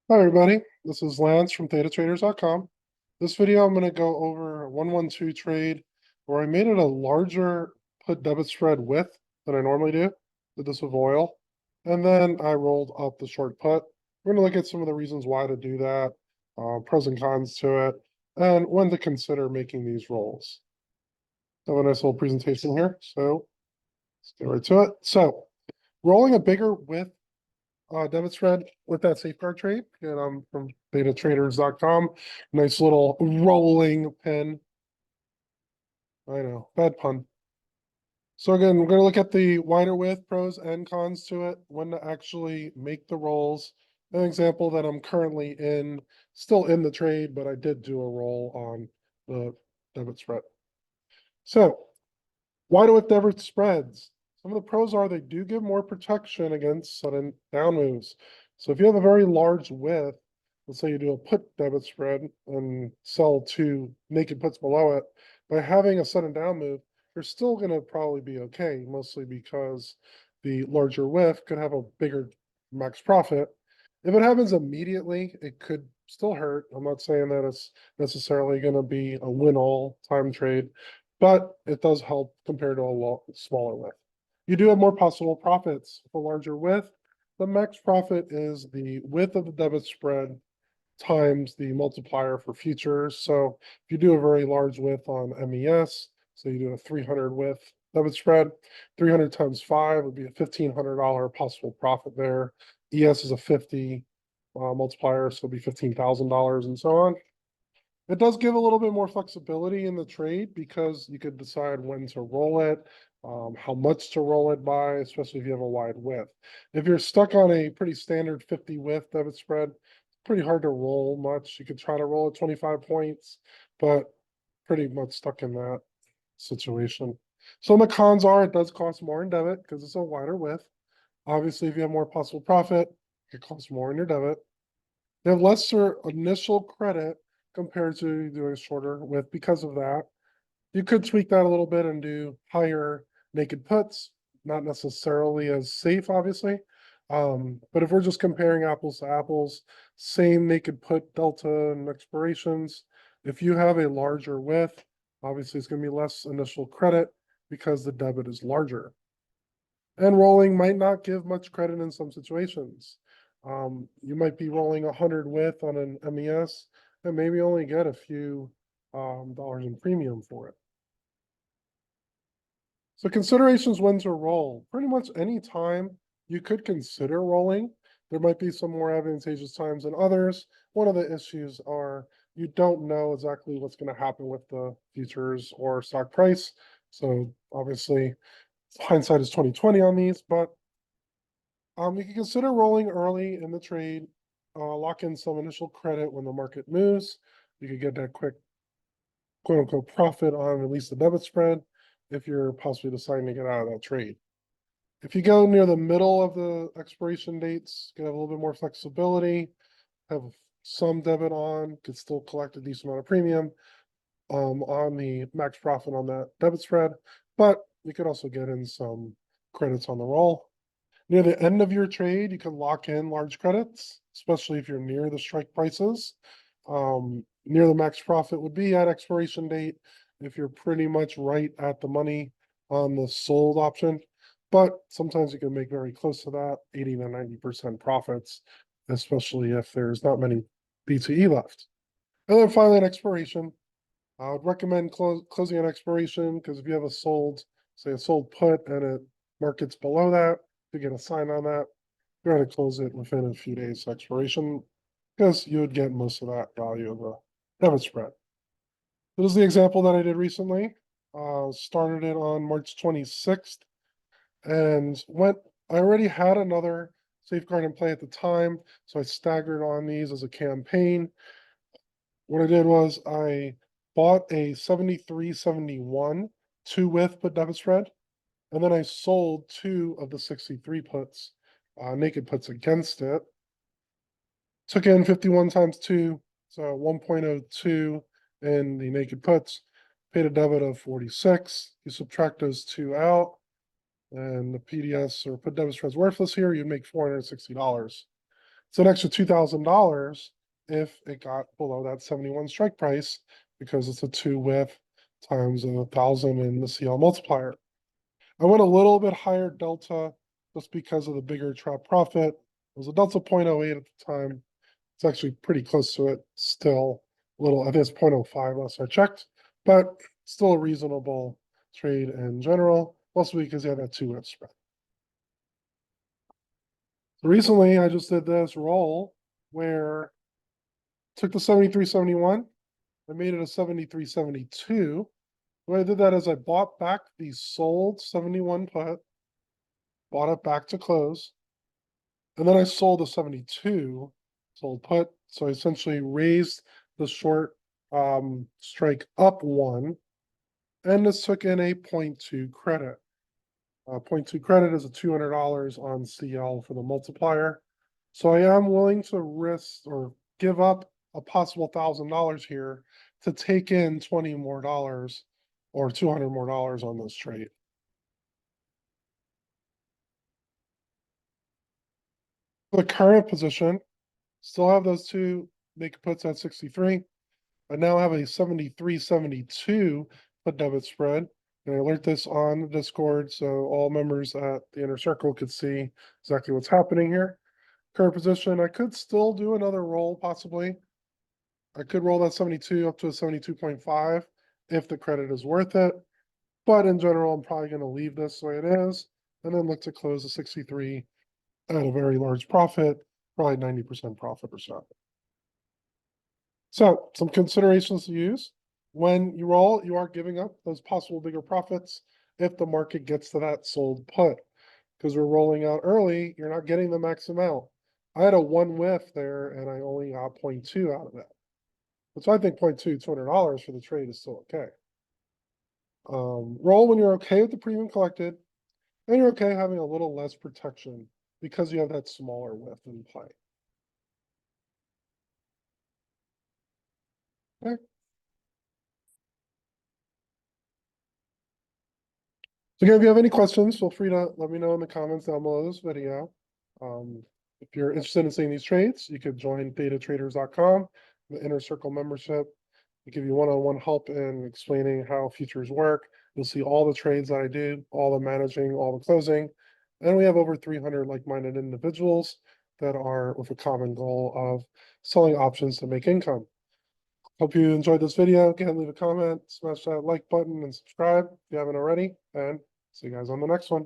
Hi, everybody. This is Lance from ThetaTraders.com. This video, I'm going to go over a 112 trade where I made it a larger put debit spread width than I normally do. Did this with oil. And then I rolled up the short put. We're going to look at some of the reasons why to do that, pros and cons to it, and when to consider making these rolls. So I have a nice little presentation here. So let's get right to it. So rolling a bigger width debit spread with that safeguard trade. And I'm from betatraders.com. Nice little rolling pin. I know, bad pun. So again, we're going to look at the wider width, pros and cons to it, when to actually make the rolls. An example that I'm currently in, still in the trade, but I did do a roll on the debit spread. So wider width debit spreads. Some of the pros are they do give more protection against sudden down moves. So if you have a very large width, let's say you do a put debit spread and sell two naked puts below it, by having a sudden down move, you're still going to probably be okay, mostly because the larger width could have a bigger max profit. If it happens immediately, it could still hurt. I'm not saying that it's necessarily going to be a win all time trade, but it does help compared to a smaller width. You do have more possible profits with a larger width. The max profit is the width of the debit spread times the multiplier for futures. So if you do a very large width on MES, so you do a 300 width debit spread, 300 times 5 would be a $1,500 possible profit there. ES is a 50 multiplier, so it'll be $15,000 and so on. It does give a little bit more flexibility in the trade because you could decide when to roll it, how much to roll it by, especially if you have a wide width. If you're stuck on a pretty standard 50 width debit spread, it's pretty hard to roll much. You could try to roll at 25 points, but pretty much stuck in that situation. Some of the cons are it does cost more in debit because it's a wider width. Obviously, if you have more possible profit, it costs more in your debit. They have lesser initial credit compared to doing a shorter width because of that. You could tweak that a little bit and do higher naked puts, not necessarily as safe, obviously. But if we're just comparing apples to apples, same naked put delta and expirations, if you have a larger width, obviously it's going to be less initial credit because the debit is larger. And rolling might not give much credit in some situations. You might be rolling 100 width on an MES and maybe only get a few dollars in premium for it. So considerations when to roll. Pretty much any time you could consider rolling. There might be some more advantageous times than others. One of the issues are you don't know exactly what's going to happen with the futures or stock price. So obviously hindsight is 2020 on these, but you can consider rolling early in the trade, lock in some initial credit when the market moves. You could get that quick quote unquote profit on at least the debit spread if you're possibly deciding to get out of that trade. If you go near the middle of the expiration dates, you can have a little bit more flexibility, have some debit on, could still collect a decent amount of premium on the max profit on that debit spread, but you could also get in some credits on the roll. Near the end of your trade, you can lock in large credits, especially if you're near the strike prices. Near the max profit would be at expiration date if you're pretty much right at the money on the sold option. But sometimes you can make very close to that, 80 to 90% profits, especially if there's not many BTE left. And then finally, at expiration, I would recommend closing at expiration because if you have a sold, say a sold put and it markets below that, to get a sign on that, you're going to close it within a few days expiration because you would get most of that value of the debit spread. This is the example that I did recently. Started it on March 26th and I already had another safeguard in play at the time, so I staggered on these as a campaign. What I did was I bought a 73.71 two width put debit spread. And then I sold two of the 63 puts, naked puts against it. Took in 51 times 2, so 1.02 in the naked puts. Paid a debit of 46. You subtract those two out, and the PDS or put debit spread's worthless here. You'd make $460. It's an extra $2,000 if it got below that 71 strike price, because it's a 2 with times 1,000 in the CL multiplier. I went a little bit higher delta just because of the bigger trap profit. It was a delta 0.08 at the time. It's actually pretty close to it still. A little, I think it's 0.05 last I checked, but still a reasonable trade in general, mostly because you have that 2 with spread. Recently, I just did this roll where took the 73.71, I made it a 73.72. The way I did that is I bought back the sold 71 put, bought it back to close, and then I sold the 72 sold put. So I essentially raised the short strike up 1, and this took in a 0.2 credit. 0.2 credit is a $200 on CL for the multiplier. So I am willing to risk or give up a possible $1,000 here to take in 20 more dollars or 200 more dollars on this trade. The current position, still have those two make puts at 63. I now have a 73.72 put debit spread. And I alert this on the Discord so all members at the inner circle could see exactly what's happening here. Current position, I could still do another roll possibly. I could roll that 72 up to a 72.5 if the credit is worth it. But in general, I'm probably going to leave this the way it is and then look to close the 63 at a very large profit, probably 90% profit or so. So some considerations to use. When you roll, you are giving up those possible bigger profits if the market gets to that sold put. Because we're rolling out early, you're not getting the max amount. I had a 1 whiff there and I only got 0.2 out of that. So I think 0.2, $200 for the trade is still okay. Roll when you're okay with the premium collected, and you're okay having a little less protection because you have that smaller whiff in play. Okay. So again, if you have any questions, feel free to let me know in the comments down below this video. If you're interested in seeing these trades, you could join datatraders.com, the inner circle membership. We give you one-on-one help in explaining how futures work. You'll see all the trades that I do, all the managing, all the closing. And we have over 300 like-minded individuals that are with a common goal of selling options to make income. Hope you enjoyed this video. Again, leave a comment, smash that like button, and subscribe if you haven't already. And see you guys on the next one.